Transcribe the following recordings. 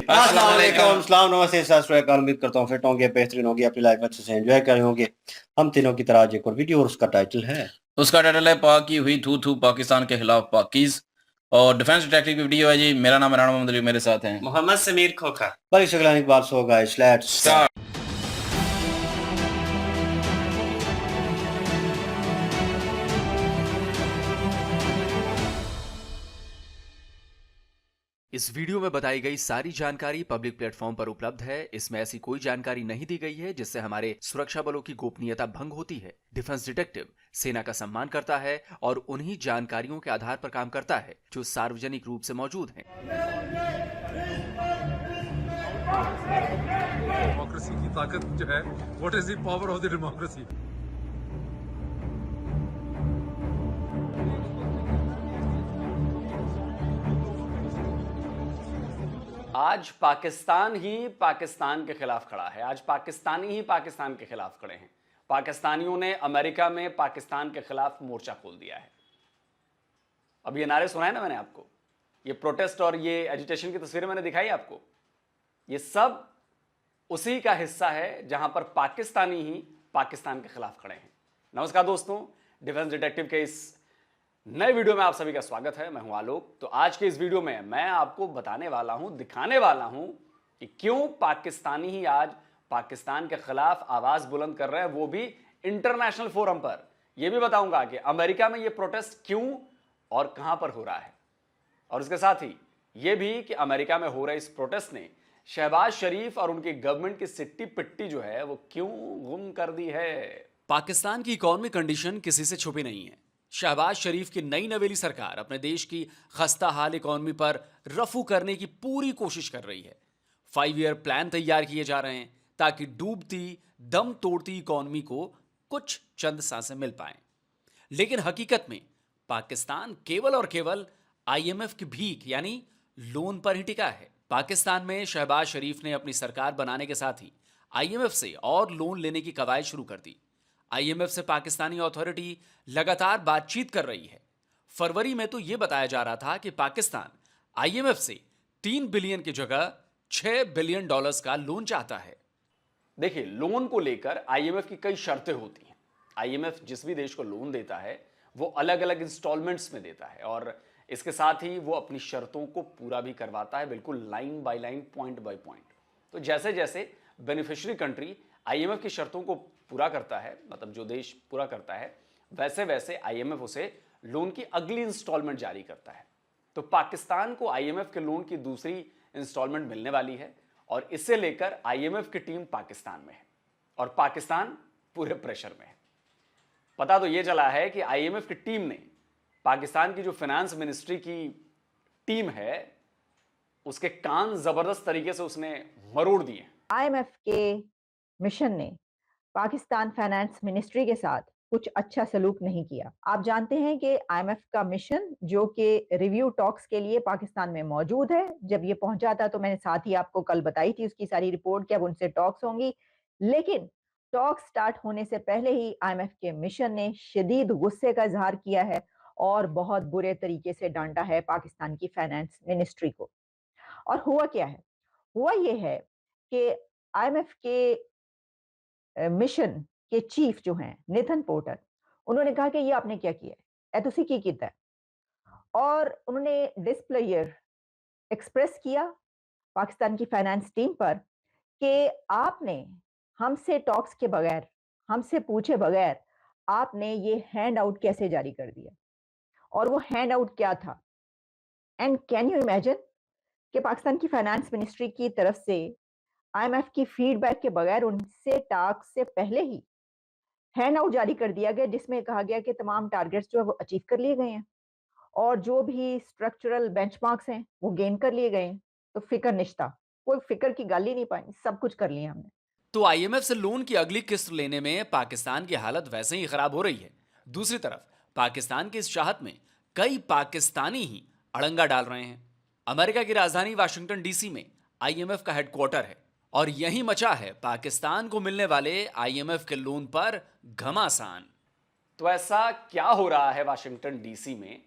अस्सलाम वालेकुम, सलाम, नमस्ते, सत श्री अकाल। उम्मीद करता हूँ फिट होंगे, बेहतरीन होंगे, अपनी लाइफ अच्छे से एंजॉय कर रहे होंगे। हम तीनों की तरह आज एक और वीडियो और उसका टाइटल है पाक की हुई थू थू पाकिस्तान के खिलाफ पाकीज और डिफेंस डिटेक्टिव की वीडियो है जी। मेरा नाम है राणा मोहम्मद अली, मेरे साथ हैं मोहम्मद समीर खोखा। बड़ी शगलानी बात सो गाइस, लेट्स स्टार्ट। इस वीडियो में बताई गई सारी जानकारी पब्लिक प्लेटफॉर्म पर उपलब्ध है। इसमें ऐसी कोई जानकारी नहीं दी गई है जिससे हमारे सुरक्षा बलों की गोपनीयता भंग होती है। डिफेंस डिटेक्टिव सेना का सम्मान करता है और उन्हीं जानकारियों के आधार पर काम करता है जो सार्वजनिक रूप से मौजूद हैं। डेमोक्रेसी की ताकत जो है, what is the power of the democracy. आज पाकिस्तान ही पाकिस्तान के खिलाफ खड़ा है। आज पाकिस्तानी ही पाकिस्तान के खिलाफ खड़े हैं। पाकिस्तानियों ने अमेरिका में पाकिस्तान के खिलाफ मोर्चा खोल दिया है। अब ये नारे सुनाए ना मैंने आपको, ये प्रोटेस्ट और ये एजिटेशन की तस्वीरें मैंने दिखाई आपको, ये सब उसी का हिस्सा है जहां पर पाकिस्तानी ही पाकिस्तान के खिलाफ खड़े हैं। नमस्कार दोस्तों, डिफेंस डिटेक्टिव के इस नए वीडियो में आप सभी का स्वागत है। मैं हूं आलोक। तो आज के इस वीडियो में मैं आपको बताने वाला हूं, दिखाने वाला हूं कि क्यों पाकिस्तानी ही आज पाकिस्तान के खिलाफ आवाज बुलंद कर रहे हैं, वो भी इंटरनेशनल फोरम पर। यह भी बताऊंगा कि अमेरिका में यह प्रोटेस्ट क्यों और कहां पर हो रहा है, और इसके साथ ही यह भी कि अमेरिका में हो रहे इस प्रोटेस्ट ने शहबाज शरीफ और उनकी गवर्नमेंट की सिट्टी पिट्टी जो है वो क्यों गुम कर दी है। पाकिस्तान की इकोनॉमिक कंडीशन किसी से छुपी नहीं है। शहबाज शरीफ की नई नवेली सरकार अपने देश की खस्ता हाल इकोनॉमी पर रफू करने की पूरी कोशिश कर रही है। 5 ईयर प्लान तैयार किए जा रहे हैं ताकि डूबती दम तोड़ती इकोनॉमी को कुछ चंद सांसें मिल पाएं। लेकिन हकीकत में पाकिस्तान केवल और केवल IMF की भीख यानी लोन पर ही टिका है। पाकिस्तान में शहबाज शरीफ ने अपनी सरकार बनाने के साथ ही IMF से और लोन लेने की कवायद शुरू कर दी। IMF से पाकिस्तानी अथॉरिटी लगातार बातचीत कर रही है। फरवरी में तो यह बताया जा रहा था कि पाकिस्तान IMF से 3 बिलियन की जगह 6 बिलियन डॉलर्स का लोन चाहता है। देखिए, लोन को लेकर IMF की कई शर्तें होती हैं। IMF जिस भी देश को लोन देता है वो अलग अलग इंस्टॉलमेंट्स में देता है और इसके साथ ही वो अपनी शर्तों को पूरा भी करवाता है, बिल्कुल line by line, point by point. तो जैसे जैसे बेनिफिशियरी कंट्री IMF की शर्तों को पूरा करता है, मतलब जो देश पूरा करता है, वैसे वैसे IMF उसे लोन की अगली इंस्टॉलमेंट जारी करता है। तो पाकिस्तान को IMF के लोन की दूसरी इंस्टॉलमेंट मिलने वाली है और इसे लेकर IMF की टीम पाकिस्तान में है और पाकिस्तान पूरे प्रेशर में है। पता तो यह चला है कि IMF की टीम ने पाकिस्तान की जो फाइनेंस मिनिस्ट्री की टीम है उसके कान जबरदस्त तरीके से उसने मरोड़ दिए। IMF के मिशन ने पाकिस्तान फाइनेंस मिनिस्ट्री के साथ कुछ अच्छा सलूक नहीं किया। आप जानते हैं कि IMF का मिशन जो कि रिव्यू टॉक्स के लिए पाकिस्तान में मौजूद है, जब ये पहुंचा था तो मैंने साथ ही आपको कल बताई थी उसकी सारी रिपोर्ट कि अब उनसे टॉक्स होंगी। लेकिन टॉक्स स्टार्ट होने से पहले ही IMF के मिशन ने शदीद गुस्से का इजहार किया है और बहुत बुरे तरीके से डांटा है पाकिस्तान की फाइनेंस मिनिस्ट्री को। और हुआ क्या है? हुआ ये है कि IMF के मिशन के चीफ जो हैं नेथन पोर्टर, उन्होंने कहा कि ये आपने क्या किया है, तुसी की कीता है। और उन्होंने डिस्प्लेयर एक्सप्रेस किया पाकिस्तान की फाइनेंस टीम पर कि आपने हमसे टॉक्स के बगैर, हमसे पूछे बगैर आपने ये हैंड आउट कैसे जारी कर दिया, और वो हैंड आउट क्या था। एंड कैन यू इमेजिन कि पाकिस्तान की फाइनेंस मिनिस्ट्री की तरफ से IMF की फीडबैक के बगैर उनसे टॉक्स से पहले ही हैंड आउट जारी कर दिया गया जिसमें कहा गया कि तमाम टारगेट्स जो है वो अचीव कर लिए गए हैं और जो भी स्ट्रक्चरल बेंचमार्क्स हैं वो गेन कर लिए गए हैं। तो फिक्र निश्ता, कोई फिक्र की गाल ही नहीं पाई, सब कुछ कर लिया हमने। तो IMF से लोन की अगली किस्त लेने में पाकिस्तान की हालत वैसे ही खराब हो रही है। दूसरी तरफ पाकिस्तान की इस चाहत में कई पाकिस्तानी ही अड़ंगा डाल रहे हैं। अमेरिका की राजधानी वाशिंगटन DC में IMF का हेडक्वार्टर है और यहीं मचा है पाकिस्तान को मिलने वाले IMF के लोन पर घमासान। तो ऐसा क्या हो रहा है वाशिंगटन DC में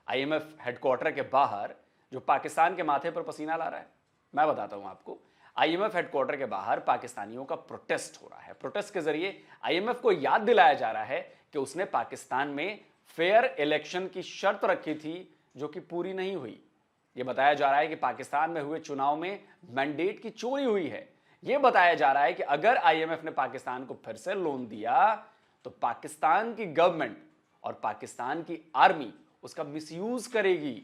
IMF हेडक्वार्टर के बाहर जो पाकिस्तान के माथे पर पसीना ला रहा है? मैं बताता हूं आपको। आईएमएफ हेडक्वार्टर के बाहर पाकिस्तानियों का प्रोटेस्ट हो रहा है। प्रोटेस्ट के जरिए आईएमएफ को याद दिलाया जा रहा है कि उसने पाकिस्तान में फेयर इलेक्शन की शर्त रखी थी, जो कि पूरी नहीं हुई। यह बताया जा रहा है कि पाकिस्तान में हुए चुनाव में मैंडेट की चोरी हुई है। यह बताया जा रहा है कि अगर आईएमएफ ने पाकिस्तान को फिर से लोन दिया तो पाकिस्तान की गवर्नमेंट और पाकिस्तान की आर्मी उसका मिसयूज करेगी।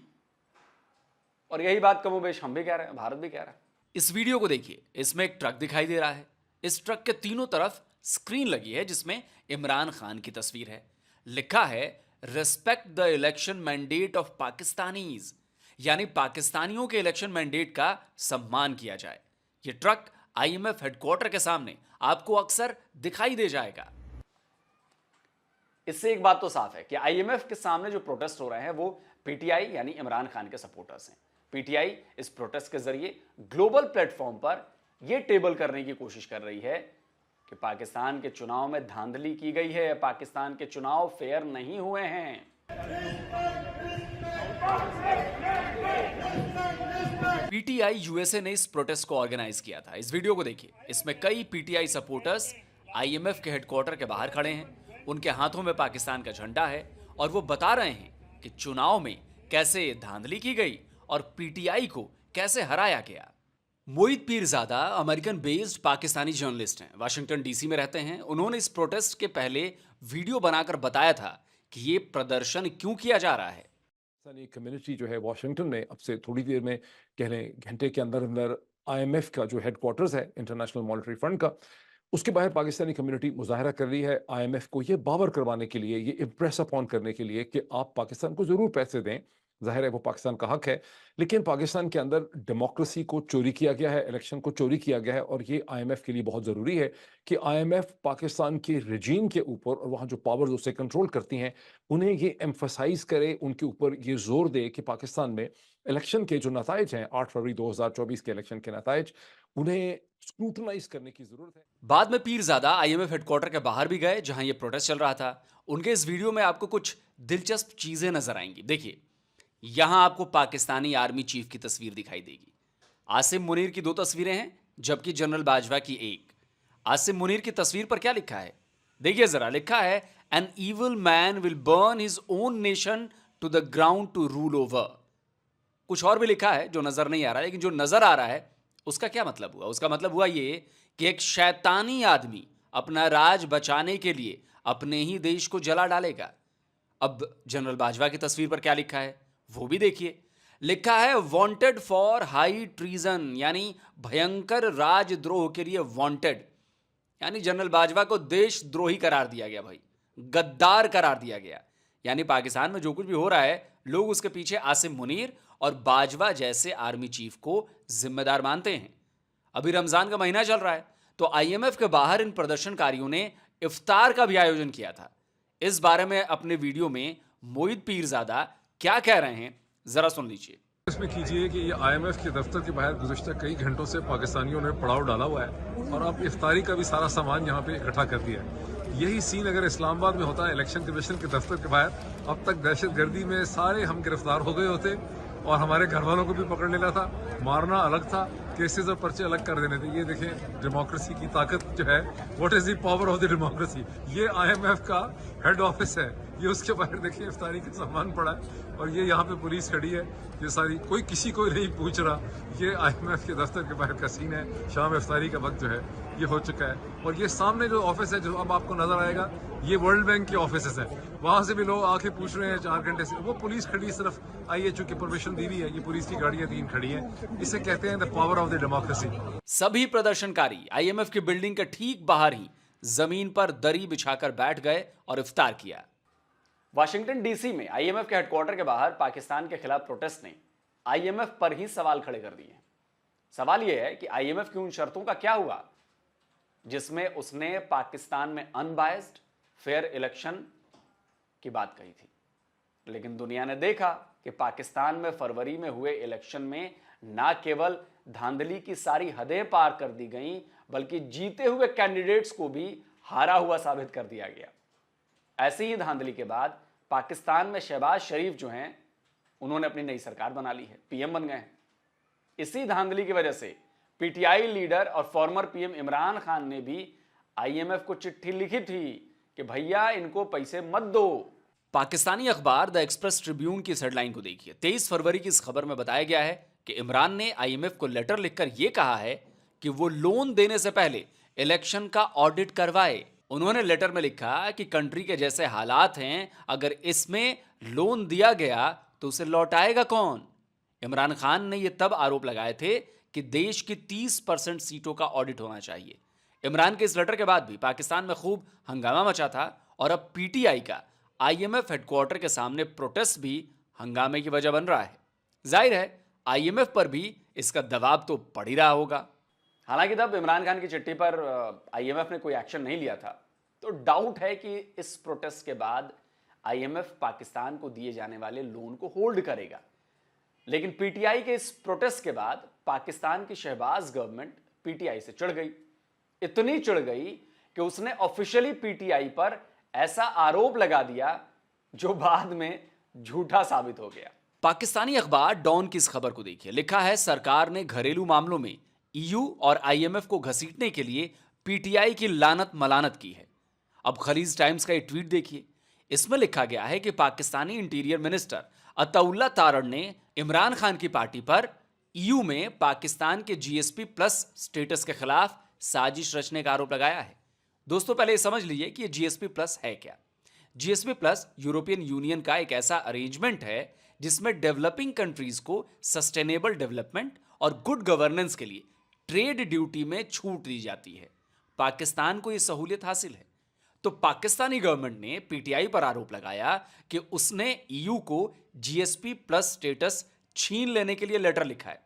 और यही बात कमोबेश हम भी कह रहे हैं, भारत भी कह रहा है। इस वीडियो को देखिए, इसमें एक ट्रक दिखाई दे रहा है। इस ट्रक के तीनों तरफ स्क्रीन लगी है जिसमें इमरान खान की तस्वीर है। लिखा है respect the election mandate of Pakistanis, यानी पाकिस्तानियों के इलेक्शन मैंडेट का सम्मान किया जाए। यह ट्रक आईएमएफ हेडक्वार्टर के सामने आपको अक्सर दिखाई दे जाएगा। इससे एक बात तो साफ है कि आईएमएफ के सामने जो प्रोटेस्ट हो रहे हैं वो पीटीआई यानी इमरान खान के सपोर्टर्स हैं। पीटीआई इस प्रोटेस्ट के जरिए ग्लोबल प्लेटफॉर्म पर यह टेबल करने की कोशिश कर रही है कि पाकिस्तान के चुनाव में धांधली की गई है, पाकिस्तान के चुनाव फेयर नहीं हुए हैं। पीटीआई यूएसए ने इस प्रोटेस्ट को ऑर्गेनाइज किया था। इस वीडियो को देखिए, इसमें कई पीटीआई सपोर्टर्स आईएमएफ के हेडक्वार्टर के बाहर खड़े हैं। उनके हाथों में पाकिस्तान का झंडा है और वो बता रहे हैं कि चुनाव में कैसे धांधली की गई और पीटीआई को कैसे हराया गया। Mohit Pirzada American based Pakistani journalist हैं, वाशिंगटन डीसी में रहते हैं। उन्होंने इस प्रोटेस्ट के पहले वीडियो बनाकर बताया था कि ये प्रदर्शन क्यों किया जा रहा है। पाकिस्तानी कम्युनिटी जो है वाशिंगटन में अब से थोड़ी देर में कह लें घंटे के अंदर अंदर आईएमएफ का जो हेडक्वार्टर्स है इंटरनेशनल मॉनेटरी फंड का, उसके बाहर पाकिस्तानी कम्युनिटी मुजाहरा कर रही है आईएमएफ को ये बावर करवाने के लिए, ये इम्प्रेस अपॉन करने के लिए कि आप पाकिस्तान को ज़रूर पैसे दें। जाहिर है वो पाकिस्तान का हक है, लेकिन पाकिस्तान के अंदर डेमोक्रेसी को चोरी किया गया है, इलेक्शन को चोरी किया गया है। और ये आईएमएफ के लिए बहुत ज़रूरी है कि आईएमएफ पाकिस्तान के रजीम के ऊपर और वहाँ जो पावर्स उसे कंट्रोल करती हैं उन्हें ये एम्फसाइज करे, उनके ऊपर ये जोर दे कि पाकिस्तान में इलेक्शन के जो नताइज हैं 8 फरवरी 2024 के इलेक्शन के नताइज, उन्हें स्क्रूटनाइज करने की जरूरत है। बाद में पीरजादा आईएमएफ हेडक्वार्टर के बाहर भी गए जहां ये प्रोटेस्ट चल रहा था। उनके इस वीडियो में आपको कुछ दिलचस्प चीजें नजर आएंगी। देखिए, यहां आपको पाकिस्तानी आर्मी चीफ की तस्वीर दिखाई देगी। आसिम मुनीर की 2 तस्वीरें हैं जबकि जनरल बाजवा की 1। आसिम मुनीर की तस्वीर पर क्या लिखा है देखिए जरा। लिखा है an evil man will burn his own nation to the ground to rule over. कुछ और भी लिखा है जो नजर नहीं आ रहा है, लेकिन जो नजर आ रहा है उसका क्या मतलब हुआ? उसका मतलब हुआ ये कि एक शैतानी आदमी अपना राज बचाने के लिए अपने ही देश को जला डालेगा। अब जनरल बाजवा की तस्वीर पर क्या लिखा है वो भी देखिए। लिखा है वांटेड फॉर हाई ट्रीजन, यानी भयंकर राजद्रोह के लिए वांटेड। यानी जनरल बाजवा को देशद्रोही करार दिया गया, भाई गद्दार करार दिया गया। यानी पाकिस्तान में जो कुछ भी हो रहा है लोग उसके पीछे आसिम मुनीर और बाजवा जैसे आर्मी चीफ को जिम्मेदार मानते हैं। अभी रमजान का महीना चल रहा है तो आईएमएफ के बाहर इन प्रदर्शनकारियों ने इफ्तार का भी आयोजन किया था। इस बारे में अपने वीडियो में मोहित पीरजादा क्या कह रहे हैं जरा सुन लीजिए। इसमें कीजिए कि ये आईएमएफ के दफ्तर के बाहर गुज़श्ता कई घंटों से पाकिस्तानियों ने पड़ाव डाला हुआ है और अब इफ्तारी का भी सारा सामान यहाँ पे इकट्ठा कर दिया है। यही सीन अगर इस्लामाबाद में होता है इलेक्शन कमीशन के दफ्तर के बाहर, अब तक दहशतगर्दी में सारे हम गिरफ्तार हो गए होते और हमारे घर वालों को भी पकड़ लेना था। मारना अलग था, केसेस और पर्चे अलग कर देने थे। ये देखें डेमोक्रेसी की ताकत जो है, what is the power of the democracy. ये आईएमएफ का हेड ऑफिस है, ये उसके बाहर देखिए इफ्तारी का सामान पड़ा है और ये यहाँ पे पुलिस खड़ी है। ये सारी कोई किसी को नहीं पूछ रहा। ये आईएमएफ के दफ्तर के बाहर का सीन है। शाम इफ्तारी का वक्त जो है ये हो चुका है और ये सामने जो ऑफिस है जो अब आपको नजर आएगा, ये वर्ल्ड बैंक के ऑफिस है। वहां से भी लोग आके पूछ रहे हैं 4 घंटे से। वो पुलिस खड़ी है सिर्फ, आइए चूंकि परमिशन दी हुई है, ये पुलिस की गाड़ियां 3 खड़ी हैं। इसे कहते हैं the power of the democracy. सभी प्रदर्शनकारी आईएमएफ की बिल्डिंग के ठीक बाहर ही जमीन पर दरी बिछाकर बैठ गए और इफ्तार किया। वाशिंगटन डीसी में आईएमएफ के हेडक्वार्टर के बाहर पाकिस्तान के खिलाफ प्रोटेस्ट ने आईएमएफ पर ही सवाल खड़े कर दिए। सवाल यह है कि आईएमएफ की उन शर्तों का क्या हुआ जिसमें उसने पाकिस्तान में अनबायस्ड फेयर इलेक्शन की बात कही थी। लेकिन दुनिया ने देखा कि पाकिस्तान में फरवरी में हुए इलेक्शन में ना केवल धांधली की सारी हदें पार कर दी गईं, बल्कि जीते हुए कैंडिडेट्स को भी हारा हुआ साबित कर दिया गया। ऐसी ही धांधली के बाद पाकिस्तान में शहबाज शरीफ जो हैं, उन्होंने अपनी नई सरकार बना ली है, पीएम बन गए हैं। इसी धांधली की वजह से पीटीआई लीडर और फॉर्मर पीएम इमरान खान ने भी आईएमएफ को चिट्ठी लिखी थी कि भैया इनको पैसे मत दो। पाकिस्तानी अखबार द एक्सप्रेस ट्रिब्यून की इस हेडलाइन को देखिए। 23 फरवरी की इस खबर में बताया गया है कि इमरान ने आईएमएफ को लेटर लिखकर यह कहा है कि वो लोन देने से पहले इलेक्शन का ऑडिट करवाए। उन्होंने लेटर में लिखा कि कंट्री के जैसे हालात हैं, अगर इसमें लोन दिया गया तो उसे लौटाएगा कौन। इमरान खान ने यह तब आरोप लगाए थे कि देश की 30% सीटों का ऑडिट होना चाहिए। इमरान के इस लेटर के बाद भी पाकिस्तान में खूब हंगामा मचा था और अब पीटीआई का आईएमएफ हेडक्वार्टर के सामने प्रोटेस्ट भी हंगामे की वजह बन रहा है। जाहिर है आईएमएफ पर भी इसका दबाव तो पड़ ही रहा होगा। हालांकि तब इमरान खान की चिट्ठी पर आईएमएफ ने कोई एक्शन नहीं लिया था, तो डाउट है कि इस प्रोटेस्ट के बाद आईएमएफ पाकिस्तान को दिए जाने वाले लोन को होल्ड करेगा। लेकिन पीटीआई के इस प्रोटेस्ट के बाद पाकिस्तान की शहबाज गवर्नमेंट पीटीआई से चिढ़ गई। इतनी चिढ़ गई कि उसने ऑफिशियली पीटीआई पर ऐसा आरोप लगा दिया जो बाद में झूठा साबित हो गया। पाकिस्तानी अखबार डॉन की इस खबर को देखिए। लिखा है सरकार ने घरेलू मामलों में ईयू और आईएमएफ को घसीटने के लिए पीटीआई की लानत मलानत की है। अब खलीज टाइम्स का एक ट्वीट देखिए। इसमें लिखा गया है कि पाकिस्तानी इंटीरियर मिनिस्टर अताउल्ला तारड़ ने इमरान खान की पार्टी पर ईयू में पाकिस्तान के जीएसपी प्लस स्टेटस के खिलाफ साजिश रचने का आरोप लगाया है। दोस्तों पहले समझ लीजिए कि ये जीएसपी प्लस है क्या। जीएसपी प्लस यूरोपियन यूनियन का एक ऐसा अरेंजमेंट है जिसमें डेवलपिंग कंट्रीज को सस्टेनेबल डेवलपमेंट और गुड गवर्नेंस के लिए ट्रेड ड्यूटी में छूट दी जाती है। पाकिस्तान को यह सहूलियत हासिल है। तो पाकिस्तानी गवर्नमेंट ने पीटीआई पर आरोप लगाया कि उसने ईयू को जीएसपी प्लस स्टेटस छीन लेने के लिए लेटर लिखा है।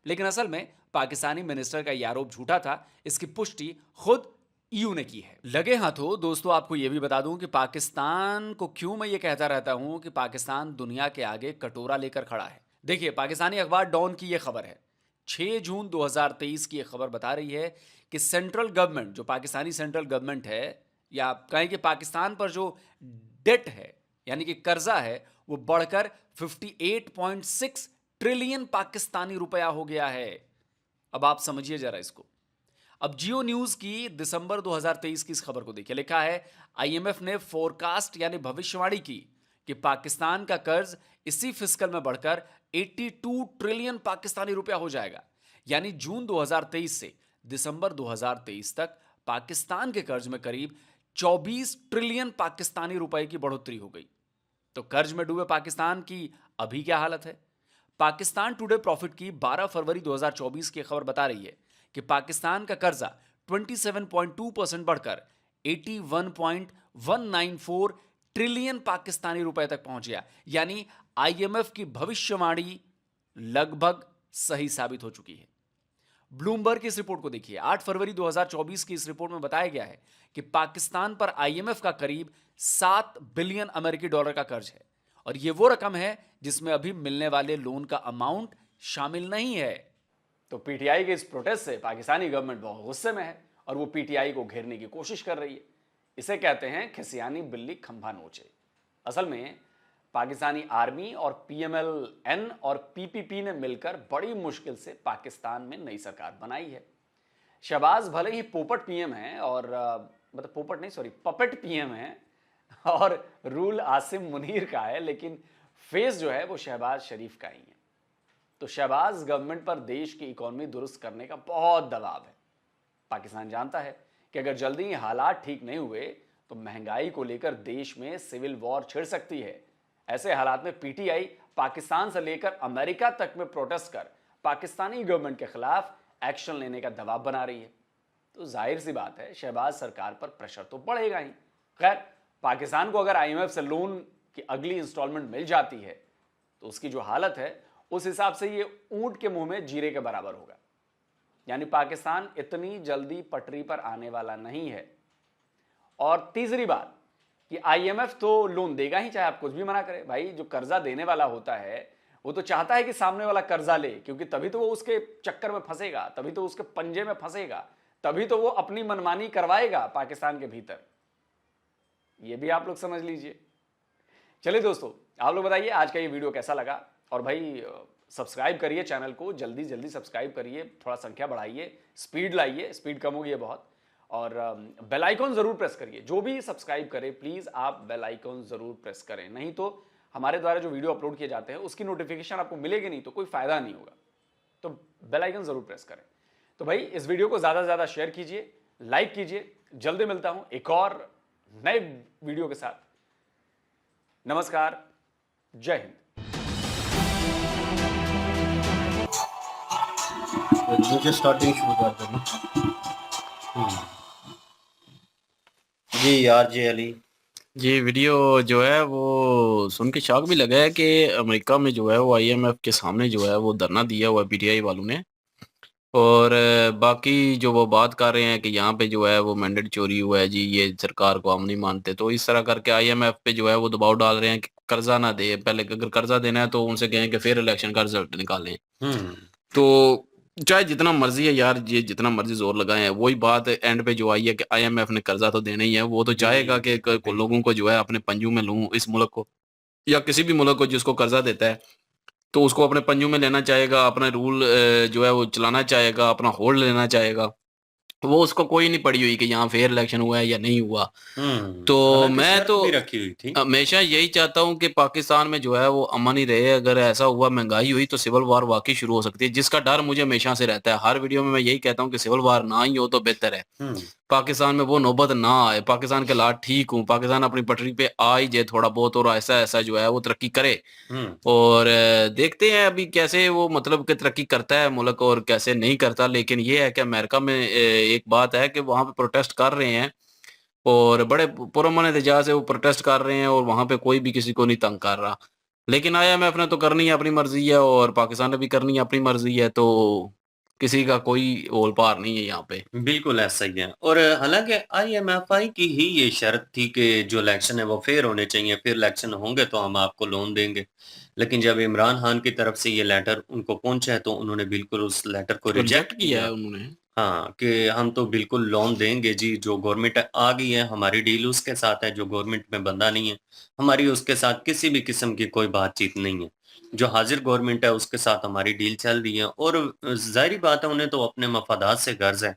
लेकिन असल में पाकिस्तानी मिनिस्टर का यह आरोप झूठा था। इसकी पुष्टि खुद ईयू ने की है। लगे हाथों दोस्तों आपको यह भी बता दूं कि पाकिस्तान को क्यों मैं ये कहता रहता हूं कि पाकिस्तान दुनिया के आगे कटोरा लेकर खड़ा है। देखिए पाकिस्तानी अखबार डॉन की यह खबर है। 6 जून 2023 की यह खबर बता रही है कि सेंट्रल गवर्नमेंट, जो पाकिस्तानी सेंट्रल गवर्नमेंट है, या कहें कि पाकिस्तान पर जो डेट है यानी कि कर्जा है, वो बढ़कर 58.6 ट्रिलियन पाकिस्तानी रुपया हो गया है। अब आप समझिए जरा इसको। अब जियो न्यूज की दिसंबर 2023 की इस खबर को देखिए। लिखा है आईएमएफ ने फोरकास्ट यानी भविष्यवाणी की कि पाकिस्तान का कर्ज इसी फिस्कल में बढ़कर 82 ट्रिलियन पाकिस्तानी रुपया हो जाएगा। यानी जून 2023 से दिसंबर 2023 तक पाकिस्तान के कर्ज में करीब 24 ट्रिलियन पाकिस्तानी रुपए की बढ़ोतरी हो गई। तो कर्ज में डूबे पाकिस्तान की अभी क्या हालत है। पाकिस्तान टुडे प्रॉफिट की 12 फरवरी 2024 की खबर बता रही है कि पाकिस्तान का कर्जा 27.2% बढ़कर 81.194 ट्रिलियन पाकिस्तानी रुपए तक पहुंच गया। यानी आईएमएफ की भविष्यवाणी लगभग सही साबित हो चुकी है। ब्लूमबर्ग की इस रिपोर्ट को देखिए। 8 फरवरी 2024 की इस रिपोर्ट में बताया गया है कि पाकिस्तान पर आईएमएफ का करीब 7 बिलियन अमेरिकी डॉलर का कर्ज है और यह वो रकम है जिसमें अभी मिलने वाले लोन का अमाउंट शामिल नहीं है। तो पीटीआई के इस प्रोटेस्ट से पाकिस्तानी गवर्नमेंट बहुत गुस्से में है और वो पीटीआई को घेरने की कोशिश कर रही है। इसे कहते हैं खिसियानी बिल्ली खंभा नोचे। असल में पाकिस्तानी आर्मी और पीएमएल-एन और पीपीपी ने मिलकर बड़ी मुश्किल से पाकिस्तान में नई सरकार बनाई है। शहबाज भले ही पोपट पीएम है और मतलब पोपट नहीं सॉरी पपेट पीएम है और रूल आसिम मुनीर का है, लेकिन फेस जो है वो शहबाज शरीफ का ही है। तो शहबाज गवर्नमेंट पर देश की इकोनॉमी दुरुस्त करने का बहुत दबाव है। पाकिस्तान जानता है कि अगर जल्दी ही हालात ठीक नहीं हुए तो महंगाई को लेकर देश में सिविल वॉर छिड़ सकती है। ऐसे हालात में पीटीआई पाकिस्तान से लेकर अमेरिका तक में प्रोटेस्ट कर पाकिस्तानी गवर्नमेंट के खिलाफ एक्शन लेने का दबाव बना रही है। तो जाहिर सी बात है शहबाज सरकार पर प्रेशर तो बढ़ेगा ही। खैर पाकिस्तान को अगर आईएमएफ से लोन की अगली इंस्टॉलमेंट मिल जाती है तो उसकी जो हालत है उस हिसाब से ये ऊंट के मुंह में जीरे के बराबर होगा। यानी पाकिस्तान इतनी जल्दी पटरी पर आने वाला नहीं है। और तीसरी बात कि आईएमएफ तो लोन देगा ही, चाहे आप कुछ भी मना करें। भाई जो कर्जा देने वाला होता है वो तो चाहता है कि सामने वाला कर्जा ले, क्योंकि तभी तो वो उसके चक्कर में फंसेगा, तभी तो उसके पंजे में फंसेगा, तभी तो वो अपनी मनमानी करवाएगा पाकिस्तान के भीतर। ये भी आप लोग समझ लीजिए। चलिए दोस्तों आप लोग बताइए आज का ये वीडियो कैसा लगा, और भाई सब्सक्राइब करिए चैनल को, जल्दी जल्दी सब्सक्राइब करिए, थोड़ा संख्या बढ़ाइए, स्पीड लाइए, स्पीड कम हो गई है बहुत। और बेल आइकॉन जरूर प्रेस करिए। जो भी सब्सक्राइब करे प्लीज आप बेल आइकॉन जरूर प्रेस करें, नहीं तो हमारे द्वारा जो वीडियो अपलोड किए जाते हैं उसकी नोटिफिकेशन आपको मिलेगी नहीं तो कोई फायदा नहीं होगा। तो बेल आइकन जरूर प्रेस करें। तो भाई इस वीडियो को ज्यादा से ज्यादा शेयर कीजिए, लाइक कीजिए। जल्दी मिलता हूं एक और नए वीडियो के साथ। नमस्कार, जय हिंद। मुझे स्टार्टिंग शुरू कर देना। जी यार जे अली, ये वीडियो जो है वो सुन के शॉक भी लगा है कि अमेरिका में जो है वो आईएमएफ के सामने जो है वो धरना दिया हुआ है पीटीआई वालों ने। और बाकी जो वो बात कर रहे हैं कि यहाँ पे जो है वो मैंडेट चोरी हुआ है जी, ये सरकार को हम नहीं मानते, तो इस तरह करके आईएमएफ पे जो है वो दबाव डाल रहे हैं कि कर्जा ना दे। पहले अगर कर्जा देना है तो उनसे कहें कि फिर इलेक्शन का रिजल्ट निकालें। तो चाहे जितना मर्जी है यार, ये जितना मर्जी जोर लगाए हैं, वही बात एंड पे जो आई है कि आईएमएफ ने कर्जा तो देना ही है। वो तो चाहेगा कि लोगों को जो है अपने पंजों में लूं, इस मुल्क को या किसी भी मुल्क को जिसको कर्जा देता है तो उसको अपने पंजों में लेना चाहेगा, अपना रूल जो है वो चलाना चाहेगा, अपना होल्ड लेना चाहेगा। वो उसको कोई नहीं पड़ी हुई कि यहाँ फेयर इलेक्शन हुआ है या नहीं हुआ। तो हालांकि मैं शर्त तो भी रखी हुई थी। हमेशा यही चाहता हूँ कि पाकिस्तान में जो है वो अमन ही रहे। अगर ऐसा हुआ, महंगाई हुई, तो सिविल वार वाकई शुरू हो सकती है, जिसका डर मुझे हमेशा से रहता है। हर वीडियो में मैं यही कहता हूँ कि सिविल वार ना ही हो तो बेहतर है, पाकिस्तान में वो नौबत ना आए, पाकिस्तान के हालात ठीक हूँ, पाकिस्तान अपनी पटरी पे आ ही जाए थोड़ा बहुत और ऐसा ऐसा जो है वो तरक्की करे। और देखते हैं अभी कैसे वो मतलब कि तरक्की करता है मुल्क और कैसे नहीं करता। लेकिन ये है कि अमेरिका में एक बात है कि वहाँ पे प्रोटेस्ट कर रहे हैं और बड़े पुरअमन एहतजाज से वो प्रोटेस्ट कर रहे हैं और वहाँ पे कोई भी किसी को नहीं तंग कर रहा। लेकिन आईएमएफ ने तो करनी है अपनी मर्जी है और पाकिस्तान ने भी करनी है अपनी मर्जी है, तो किसी का कोई ओल पार नहीं है यहाँ पे। बिल्कुल ऐसा ही है। और हालांकि आईएमएफआई की ही ये शर्त थी कि जो इलेक्शन है वो फेयर होने चाहिए, फिर इलेक्शन होंगे तो हम आपको लोन देंगे। लेकिन जब इमरान खान की तरफ से ये लेटर उनको पहुंचा है तो उन्होंने बिल्कुल उस लेटर को उसको रिजेक्ट रिजेक्ट किया किया। है उन्होंने। हाँ, कि हम तो बिल्कुल लोन देंगे जी, जो गवर्नमेंट आ गई है हमारी डील उसके साथ है, जो गवर्नमेंट में बंदा नहीं है हमारी उसके साथ किसी भी किस्म की कोई बातचीत नहीं है। जो हाजिर गवर्नमेंट है उसके साथ हमारी डील चल रही है। और जाहिर बात है उन्हें तो अपने मफादात से गर्ज है।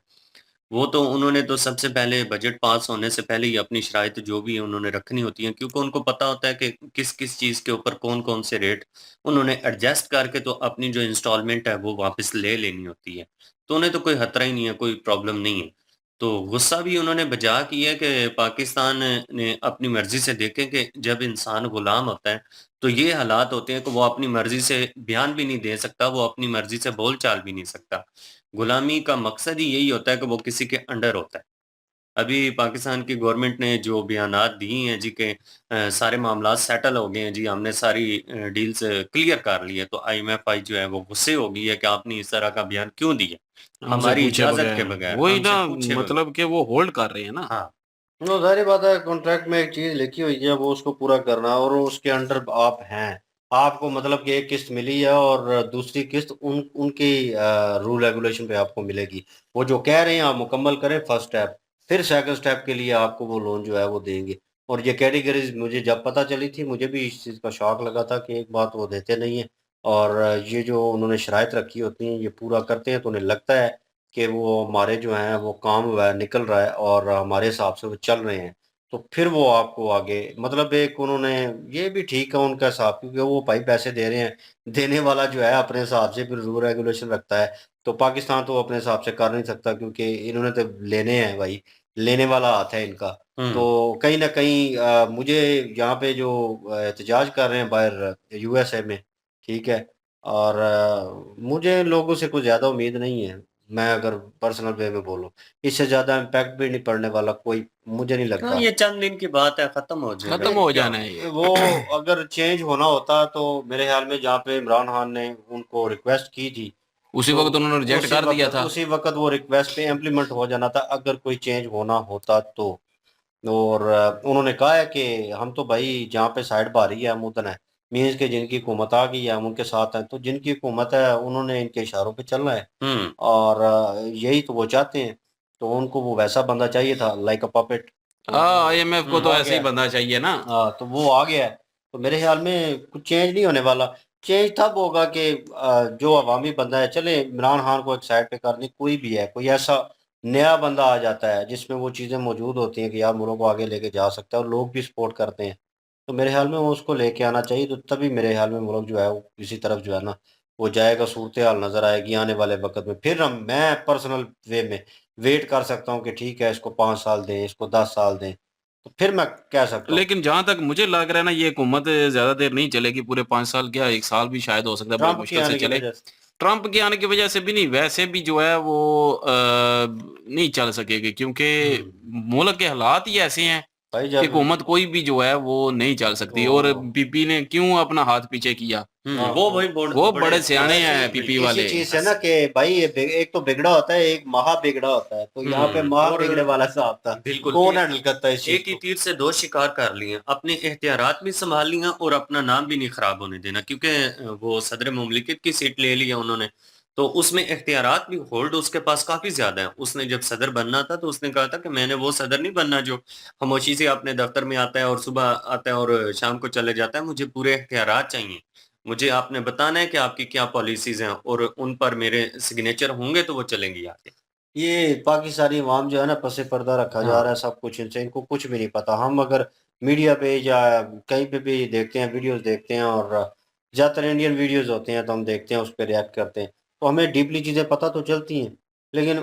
वो तो उन्होंने तो सबसे पहले बजट पास होने से पहले ही अपनी शराइत जो भी है उन्होंने रखनी होती है, क्योंकि उनको पता होता है कि किस किस चीज़ के ऊपर कौन कौन से रेट उन्होंने एडजस्ट करके तो अपनी जो इंस्टॉलमेंट है वो वापस ले लेनी होती है। तो उन्हें तो कोई खतरा ही नहीं है, कोई प्रॉब्लम नहीं है। तो गुस्सा भी उन्होंने बजा किया कि पाकिस्तान ने अपनी मर्जी से देखे कि जब इंसान गुलाम होता है तो ये हालात होते हैं कि वो अपनी मर्जी से बयान भी नहीं दे सकता, वो अपनी मर्जी से बोल चाल भी नहीं सकता। गुलामी का मकसद ही यही होता है कि वो किसी के अंडर होता है। अभी पाकिस्तान की गवर्नमेंट ने जो बयानात दिए हैं जी के सारे मामलात सेटल हो गए हैं जी, हमने सारी डील्स क्लियर कर ली है, तो आईएमएफआई जो है वो गुस्से हो गई है कि आपने इस तरह का बयान क्यों दिया हमसे हमारी पूछे इजाजत के बगैर, बगैर, वही हमसे ना, पूछे बगैर। मतलब कि वो होल्ड कर रहे हैं ना। हाँ, नो जाहिर बात है, कॉन्ट्रैक्ट में एक चीज लिखी हुई है वो उसको पूरा करना है और उसके अंडर आप हैं। आपको मतलब कि एक किस्त मिली है और दूसरी किस्त उनकी रूल रेगुलेशन पे आपको मिलेगी। वो जो कह रहे हैं आप मुकम्मल करें फर्स्ट स्टेप, फिर सेकंड स्टेप के लिए आपको वो लोन जो है वो देंगे। और ये कैटेगरीज मुझे जब पता चली थी मुझे भी इस चीज़ का शौक लगा था कि एक बात वो देते नहीं है और ये जो उन्होंने शराइत रखी होती हैं ये पूरा करते हैं तो उन्हें लगता है कि वो हमारे जो हैं वो काम हुआ है निकल रहा है और हमारे हिसाब से वो चल रहे हैं। तो फिर वो आपको आगे मतलब एक उन्होंने ये भी ठीक है उनका हिसाब, क्योंकि वो भाई पैसे दे रहे हैं, देने वाला जो है अपने हिसाब से फिर रूल रेगुलेशन रखता है। तो पाकिस्तान तो अपने हिसाब से कर नहीं सकता क्योंकि इन्होंने तो लेने हैं भाई, लेने वाला हाथ है इनका। तो कहीं ना कहीं मुझे यहाँ पे जो एहतजाज कर रहे हैं बाहर यूएसए में, ठीक है, और मुझे इन लोगों से कुछ ज़्यादा उम्मीद नहीं है। मैं अगर पर्सनल वे में बोलूँ, इससे ज़्यादा इम्पैक्ट भी नहीं पड़ने वाला कोई, मुझे नहीं हाँ, लगता। ये ये चंद दिन की बात है, खत्म हो खत्म जाएगा। हो क्या जाना है ये। वो अगर चेंज होना होता तो मेरे ख्याल में जहाँ पे इमरान खान ने उनको रिक्वेस्ट की थी उसी तो वक्त उन्होंने रिजेक्ट कर दिया था। उसी वक्त वो रिक्वेस्ट पे इम्प्लीमेंट हो जाना था अगर कोई चेंज होना होता तो। और उन्होंने कहा है कि हम तो भाई जहाँ पे साइड बारी है हम उतना है, मीन्स के जिनकी हुकूमत आ गई है हम उनके साथ हैं, तो जिनकी हुकूमत है उन्होंने इनके इशारों पे चलना है। और यही तो वो चाहते हैं। तो उनको वो वैसा बंदा चाहिए था, लाइक अ पपेट। तो हाँ, आईएमएफ को वो तो आ ऐसे गया ही है। बनना चाहिए ना। हाँ, तो वो आ गया है। तो मेरे ख्याल में कुछ चेंज नहीं होने वाला। चेंज तब होगा कि जो अवामी बंदा है, चले इमरान खान को एक साइड पे करने, कोई भी है, कोई ऐसा नया बंदा आ जाता है जिसमें वो चीज़ें मौजूद होती हैं कि यार मुल्क को आगे लेके जा सकता है और लोग भी सपोर्ट करते हैं। तो मेरे ख्याल में वो उसको लेके आना चाहिए, तो तभी मेरे ख्याल में मुल्क जो है वो किसी तरफ जो है ना वो जाएगा, सूरत हाल नज़र आएगी आने वाले वक़्त में। फिर मैं पर्सनल वे में वेट कर सकता हूँ कि ठीक है इसको 5 साल दें, इसको 10 साल दें, तो फिर मैं कह सकता हूँ। लेकिन जहाँ तक मुझे लग रहा है ना, ये हुकूमत ज़्यादा देर नहीं चलेगी, पूरे 5 साल क्या 1 साल भी शायद हो सकता है, बड़ी ट्रंप के मुश्किल से आने की चले। वजह से। ट्रंप के आने की वजह से भी नहीं, वैसे भी जो है वो नहीं चल सकेगी, क्योंकि मुल्क के हालात ही ऐसे हैं भाई कि जब हुकूमत कोई भी जो है वो नहीं चल सकती। और वो पीपी ने क्यों अपना हाथ पीछे किया? हाँ, वो भाई वो बड़े बड़े सियाने इसी हैं पीपी इसी वाले। चीज से ना कि भाई ये एक तो बिगड़ा होता है, एक महा बिगड़ा होता है, तो यहाँ पे महा और बिगड़े वाला साहब था। बिल्कुल कौन हैंडल करता है इस चीज एक ही को? तीर से दो शिकार कर लिए, अपने एहतियारात भी संभाल लिया और अपना नाम भी नहीं खराब होने देना, क्योंकि वो सदर मुमलिकत की सीट ले लिया उन्होंने, तो उसमें एहतियारात भी होल्ड उसके पास काफी ज्यादा है। उसने जब सदर बनना था तो उसने कहा था कि मैंने वो सदर नहीं बनना जो खामोशी से अपने दफ्तर में आता है और सुबह आता है और शाम को चले जाता है, मुझे पूरे एहतियारात चाहिए, मुझे आपने बताना है कि आपकी क्या पॉलिसीज हैं और उन पर मेरे सिग्नेचर होंगे तो वो चलेंगी आगे। ये पाकिस्तानी अवाम जो है ना पसे पर्दा रखा जा हाँ रहा है सब कुछ इनसे, इनको कुछ भी नहीं पता। हम अगर मीडिया पे या कहीं पे भी देखते हैं, वीडियोस देखते हैं, और ज़्यादातर इंडियन वीडियोस होते हैं तो हम देखते हैं, उस पर रिएक्ट करते हैं, तो हमें डीपली चीज़ें पता तो चलती हैं, लेकिन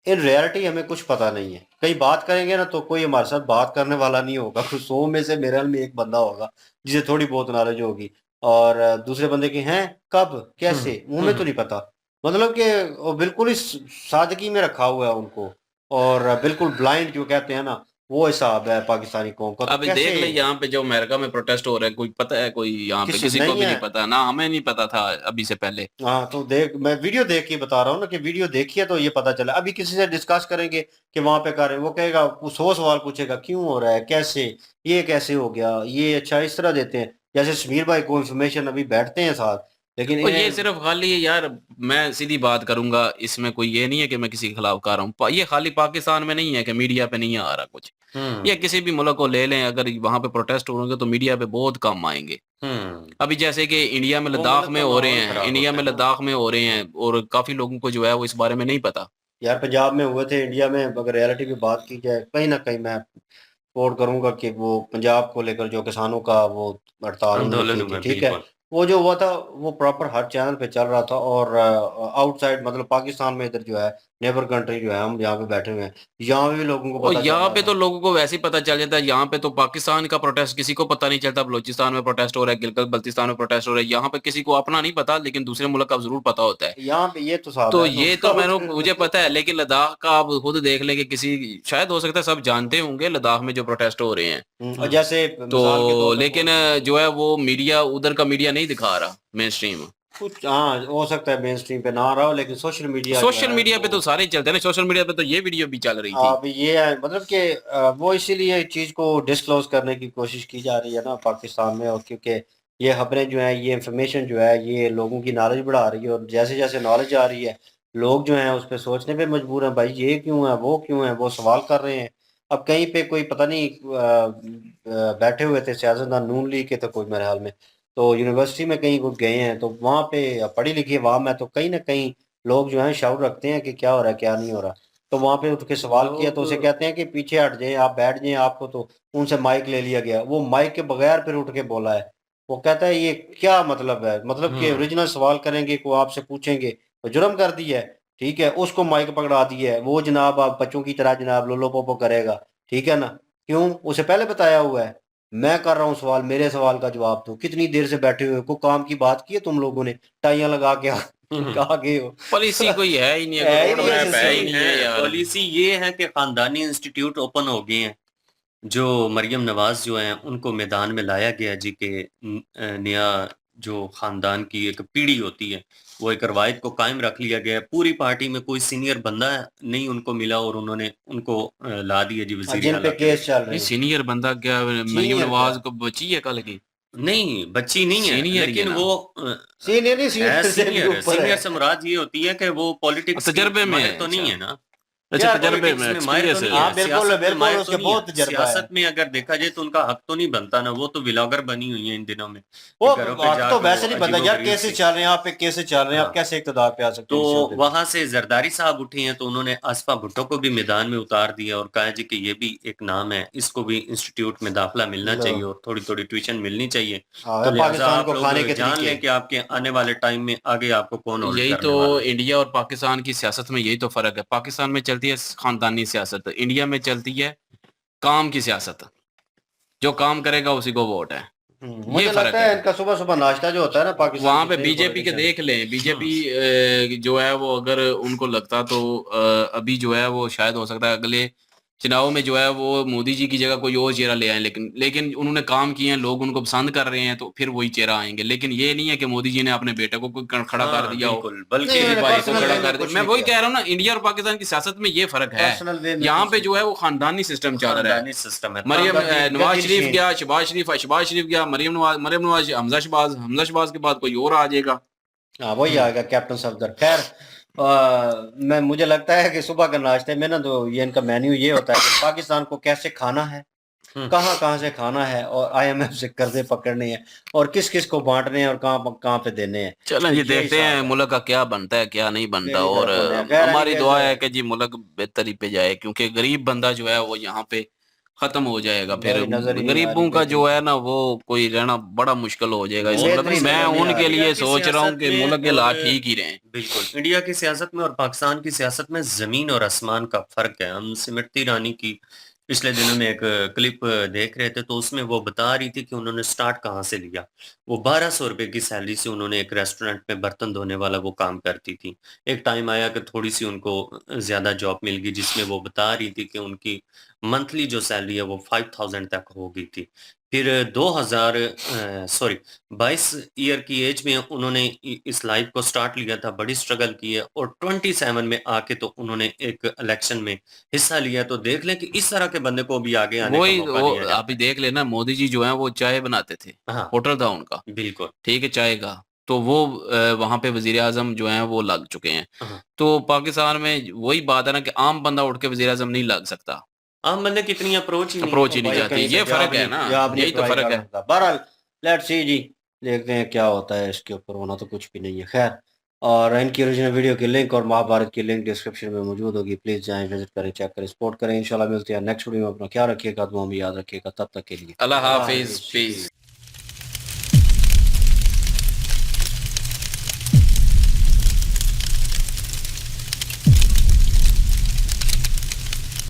इन रियलिटी हमें कुछ पता नहीं है। कहीं बात करेंगे ना तो कोई हमारे साथ बात करने वाला नहीं होगा। कुछ 100 में से मेरे ख्याल में एक बंदा होगा जिसे थोड़ी बहुत नॉलेज होगी, और दूसरे बंदे की हैं कब कैसे हमें तो नहीं पता। मतलब कि वो बिल्कुल ही सादगी में रखा हुआ है उनको, और बिल्कुल ब्लाइंड जो कहते हैं ना, वो हिसाब है पाकिस्तानी कौम का। तो अभी कैसे देख ले यहाँ पे जो अमेरिका में प्रोटेस्ट हो रहे हैं, कोई पता है? कोई यहाँ पे किसी किसी को नहीं भी नहीं है। पता, ना हमें नहीं पता था अभी से पहले। हाँ, तो देख मैं वीडियो देख के बता रहा हूँ ना कि वीडियो देखिए तो ये पता चला। अभी किसी से डिस्कस करेंगे कि वहां पे कर रहे हैं, वो कहेगा, वो 100 सवाल पूछेगा, क्यों हो रहा है, कैसे, ये कैसे हो गया, ये अच्छा इस तरह देते हैं जैसे समीर भाई को इन्फॉर्मेशन अभी बैठते हैं साथ, लेकिन और ये इन्हें सिर्फ खाली यार, मैं सीधी बात करूंगा, इसमें कोई ये नहीं है कि मैं किसी के खिलाफ कर रहा हूँ। ये खाली पाकिस्तान में नहीं है कि मीडिया पे नहीं आ रहा कुछ। ये किसी भी मुल्क को ले लें, अगर वहां पे प्रोटेस्ट होंगे तो मीडिया पे बहुत कम आएंगे। अभी जैसे कि इंडिया में वो लद्दाख मुल्क में का हो रहे माहौल हैं, खराब इंडिया होता में है ना। लद्दाख में हो रहे हैं, और काफी लोगों को जो है वो इस बारे में नहीं पता। यार पंजाब में हुए थे, इंडिया में अगर रियलिटी की बात की जाए, कहीं ना कहीं मैं सपोर्ट करूंगा कि वो पंजाब को लेकर जो किसानों का वो हड़ताल उन्होंने आंदोलन की थी, हुआ ठीक है, बिल्कुल। वो जो हुआ था वो प्रॉपर हर चैनल पे चल रहा था, और आउटसाइड मतलब पाकिस्तान में इधर जो है नेबर कंट्री जो है, हम यहाँ पे बैठे हुए हैं, यहाँ पे भी लोगों को और पता चल यहाँ रहा पे तो था। लोगों को वैसे ही पता चल जाता है। यहाँ पे तो पाकिस्तान का प्रोटेस्ट किसी को पता नहीं चलता, बलूचिस्तान में प्रोटेस्ट हो रहा है, गिलगित बल्तिस्तान में प्रोटेस्ट हो रहा है, यहाँ पे किसी को अपना नहीं पता, लेकिन दूसरे मुल्क का जरूर पता होता है। यहाँ पे ये तो साहब तो है ये तो मुझे पता है, लेकिन लद्दाख का आप खुद देख लेंगे, किसी शायद हो सकता है सब जानते होंगे लद्दाख में जो प्रोटेस्ट हो रहे हैं। और जैसे मिसाल के तो तौर पे लेकिन जो है वो मीडिया, उधर का मीडिया नहीं दिखा रहा मेन स्ट्रीम। कुछ, हाँ हो सकता है मेन स्ट्रीम पे ना आ रहा हो, लेकिन सोशल मीडिया जो सोशल है मीडिया पे वो तो सारे ही चलते हैं ना, सोशल मीडिया पे तो ये वीडियो भी चल रही थी। अब ये है मतलब कि वो इसीलिए चीज को डिस्क्लोज करने की कोशिश की जा रही है ना पाकिस्तान में, और क्योंकि ये खबरें जो है, ये इंफॉर्मेशन जो है, ये लोगों की नॉलेज बढ़ा रही है, और जैसे जैसे नॉलेज आ रही है लोग जो हैं उस पर सोचने पे मजबूर हैं, भाई ये क्यों है, वो क्यों है, वो सवाल कर रहे हैं। अब कहीं पे कोई पता नहीं बैठे हुए थे सियासतदान नून लीग के, तो कोई मेरे ख्याल में तो यूनिवर्सिटी में कहीं कुछ गए हैं, तो वहाँ पे पढ़ी लिखी अवाम है, तो कहीं ना कहीं लोग जो है शऊर रखते हैं कि क्या हो रहा है क्या नहीं हो रहा। तो वहां पे उठ के सवाल किया तो उसे लोग कहते हैं कि पीछे हट जाए, आप बैठ जाएं, आपको तो उनसे माइक ले लिया गया, वो माइक के बगैर फिर उठ के बोला है। वो कहता है ये क्या मतलब है, मतलब कि ओरिजिनल सवाल करेंगे को आपसे पूछेंगे तो जुर्म कर दिया है, ठीक है, उसको माइक पकड़ा दिया है, वो जनाब आप बच्चों की तरह जनाब लोलो पोपो करेगा, ठीक है ना, क्यों, उसे पहले बताया हुआ है, मैं कर रहा हूँ सवाल, मेरे सवाल का जवाब दो, कितनी देर से बैठे हुए, को काम की बात की है तुम लोगों ने, टाइयां लगा के आ गए हो। पॉलिसी कोई है ही नहीं, है अगर ही रोड नहीं है मैप है ही सिस्टम। नहीं है यार। पॉलिसी ये है कि खानदानी इंस्टीट्यूट ओपन हो गए हैं, जो मरियम नवाज जो हैं उनको मैदान में लाया गया जी के नया जो खानदान की एक पीढ़ी होती है, वो एक रवायत को कायम रख लिया गया है। पूरी पार्टी में कोई सीनियर बंदा नहीं उनको मिला और उन्होंने उनको ला दिया जी वजीर जिन पे आला के केस लिए। चल नहीं, रहे हैं, सीनियर बंदा क्या, मरियम सीनियर क्या, नवाज को बची है कल की? नहीं बच्ची नहीं है, सीनियर ही है लेकिन ना, वो सीनियर नहीं, है सीनियर से भी सीनियर है। ऊपर सीनियर है। से मुराद ये होती है कि वो पॉलिटिक्स की तजर्बे में माहिर है। तो नहीं अच्छा, है ना, अच्छा यार तजर्बे में पॉलिटिक्स में माहिर तो एक्सपीरियंस नहीं है। हाँ है, बिल्कुल सियासत में बिल्कुल माहिर तो उसके नहीं है। बहुत तजर्बा है। सियासत में अगर देखा जाए तो उनका हक तो नहीं बनता ना, वो तो व्लॉगर बनी हुई है इन दिनों में वो कि घरों पे हक तो जाके वो वैसे नहीं बनता यार, अजीबोगरीब कैसे सी। चल रहे हैं आप पे, कैसे चल रहे हैं आप, हाँ, कैसे इक़्तिदार पे आ सकते तो हैं इस शब्द पे। वहां से जरदारी साहब उठी हैं, तो उन्होंने आसफा भुट्टो को भी मैदान में उतार दिया और कहा जी कि ये भी एक नाम है, इसको भी इंस्टीट्यूट में दाखिला मिलना लो चाहिए और थोड़ी थोड़ी ट्यूशन मिलनी चाहिए। हाँ तो लिहाजा पाकिस्तान आप को लोग खाने के जान तरीके। लें कि आपके आने वाले टाइम में आगे आपको कौन होल्ड यही करने तो वाला है। इंडिया और पाकिस्तान की सियासत में यही तो फर्क है। पाकिस्तान में चलती है खानदानी सियासत, इंडिया में चलती है काम की सियासत। जो काम करेगा उसी को वोट है, ये मुझे फर्क लगता है है। इनका सुबह सुबह नाश्ता जो होता है ना पाकिस्तान वहां की पे सही बीजेपी के पॉलिटिशियन। देख लें, बीजेपी जो है वो अगर उनको लगता तो अभी जो है वो शायद हो सकता है अगले चुनाव में जो है वो मोदी जी की जगह कोई और चेहरा ले आए, लेकिन लेकिन उन्होंने काम किए हैं, लोग उनको पसंद कर रहे हैं, तो फिर वही चेहरा आएंगे। लेकिन ये नहीं है कि मोदी जी ने अपने बेटे को कोई खड़ा कर हाँ दिया हो, बिल्कुल, नहीं बल्कि किसी उन्होंने भाई को पर्सनल खड़ा वे में कर दिया। कुछ मैं नहीं वही किया, कह रहा हूँ ना, इंडिया और पाकिस्तान की सियासत में ये फर्क है। पर्सनल वे में यहाँ कुछ पे नहीं। जो है वो खानदानी सिस्टम चल रहा है। खानदानी सिस्टम है। मरियम गद्दी नवाज शरीफ नशीन। गया, शहबाज शरीफ गया, मरियम नवाज, हमजा शहबाज के बाद कोई और आ जाएगा। हाँ वही आएगा कैप्टन सफदर। खैर मैं मुझे लगता है कि सुबह के नाश्ते में ना तो ये इनका मेन्यू ये होता है कि पाकिस्तान को कैसे खाना है, हम्म, कहाँ कहाँ से खाना है, और आईएमएफ से कर्जे पकड़ने हैं, और किस किस को बांटने हैं, और कहाँ कहाँ पे देने हैं। चलें तो जी, ये देखते हैं हिसाब है मुल्क का क्या बनता है क्या नहीं बनता। मेरी और तरफ होने हैं। खैर हमारी दुआ है एनीवेज कि जी मुल्क बेहतरी पे जाए, क्योंकि गरीब बंदा जो है वो यहाँ पे खत्म हो जाएगा। फिर भाई नजर ही नहीं आ रही गरीबों का बेहतरी जो है की। ना वो कोई रहना बड़ा मुश्किल हो जाएगा इस मुल्क में। बेहतरी मैं नजर नहीं आ उनके रही। इंडिया लिए की सोच रहा हूँ सियासत कि में मुल्क के और हालात ठीक ही रहें। बिल्कुल इंडिया की सियासत में और पाकिस्तान की सियासत में जमीन और आसमान का फर्क है। हम सिमरती ईरानी की पिछले दिनों में एक क्लिप देख रहे थे, तो उसमें वो बता रही थी कि उन्होंने स्टार्ट कहाँ से लिया। वो 1200 रुपए की सैलरी से उन्होंने एक रेस्टोरेंट में बर्तन धोने वाला वो काम करती थी। एक टाइम आया कि थोड़ी सी उनको ज्यादा जॉब मिल गई, जिसमें वो बता रही थी कि उनकी मंथली जो सैलरी है वो 5000 तक हो गई थी। फिर 22 ईयर की एज में उन्होंने इस लाइफ को स्टार्ट लिया था, बड़ी स्ट्रगल की है, और 27 में आके तो उन्होंने एक इलेक्शन में हिस्सा लिया। तो देख लें कि इस तरह के बंदे को भी आगे आने का वही मौका वो दिया आप जाता ही है। देख लेना, मोदी जी जो है वो चाय बनाते थे, हाँ होटल था उनका, बिल्कुल। ठीक है, चाय का। तो वो वहां पे वजीर आजम जो है वो लग चुके हैं। हाँ, तो पाकिस्तान में वही बात है ना कि आम बंदा उठ के वजीर आजम नहीं लग सकता, आम बंदे की इतनी अप्रोच ही नहीं है। अप्रोच तो ही नहीं भाई जाती। कहीं से ये फर्क है ना, जवाब नहीं यही तो अप्लाई फर्क कर है। सकता। बहरहाल लेट्स सी जी, देखते हैं क्या होता है इसके ऊपर, होना तो कुछ भी नहीं है। खैर, और इनकी ओरिजिनल वीडियो की लिंक और महाभारत की लिंक डिस्क्रिप्शन में मौजूद होगी, प्लीज जाएं, विजिट करें, चेक करें, सपोर्ट करें। इंशाल्लाह मिलते हैं नेक्स्ट वीडियो में। अपना ख्याल रखिएगा, दुआ में याद रखिएगा। तब तक के लिए अल्लाह अल्लाह हाफिज, हाफिज। पीस।